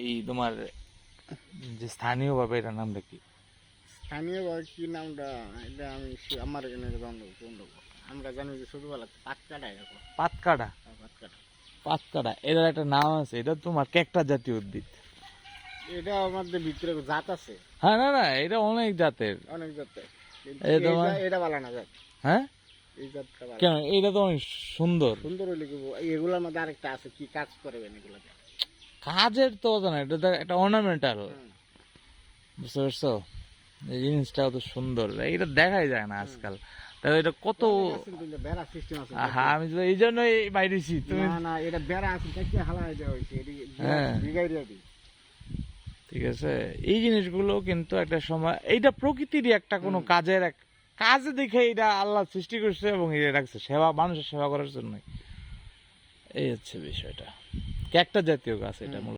এই তোমার যে স্থানীয় ভাবে এটার নামটা কি? স্থানীয় কি নামটা, এটা আমি আমার এখানে গন্ডগোল। আমরা জানি যে ছোটবেলা পাতকাটা এরকম পাতকাটা। পাতকাটা। পাতকাটা এটার একটা নাম আছে, এটা তোমার ক্যাকটাস জাতীয় উদ্ভিদ। এটা আমাদের ভিতরে জাত আছে, হ্যাঁ, না না, এটা অনেক জাতের। অনেক জাতের, কিন্তু এই তোমার এটা ভালো না জাত। হ্যাঁ, এই জাতটা ভালো কেন? এটা তো অনেক সুন্দর। সুন্দর হইলে কি এগুলোর মধ্যে আরেকটা আছে, কি কাজ করবেন এগুলোতে? কাজের তো অত না, এটা তো একটা অর্নামেন্টাল। হুম, বুঝতে পারছো? এই জিনিসটা অত সুন্দর, এটা দেখাই যায় না আজকাল। তাহলে এটা কত। অনেক আছে কিন্তু বেড়া সিস্টেম আছে। হ্যাঁ, আমি তো এই জন্যই বাইরেছি তুমি। না না, এটা বেড়া আছে, কি হালা দেওয়া হয়েছে, হ্যাঁ, বিঘাই রেডি। ঠিক আছে। এই জিনিসগুলো কিন্তু একটা সময় এইটা প্রকৃতিরই একটা কোনো কাজের কাজে দেখে এটা আল্লাহ সৃষ্টি করছে এবং এটা রাখছে সেবা, মানুষের সেবা করার জন্য। এই হচ্ছে বিষয়টা। ক্যাকটাস জাতীয় গাছ এটা মূলত।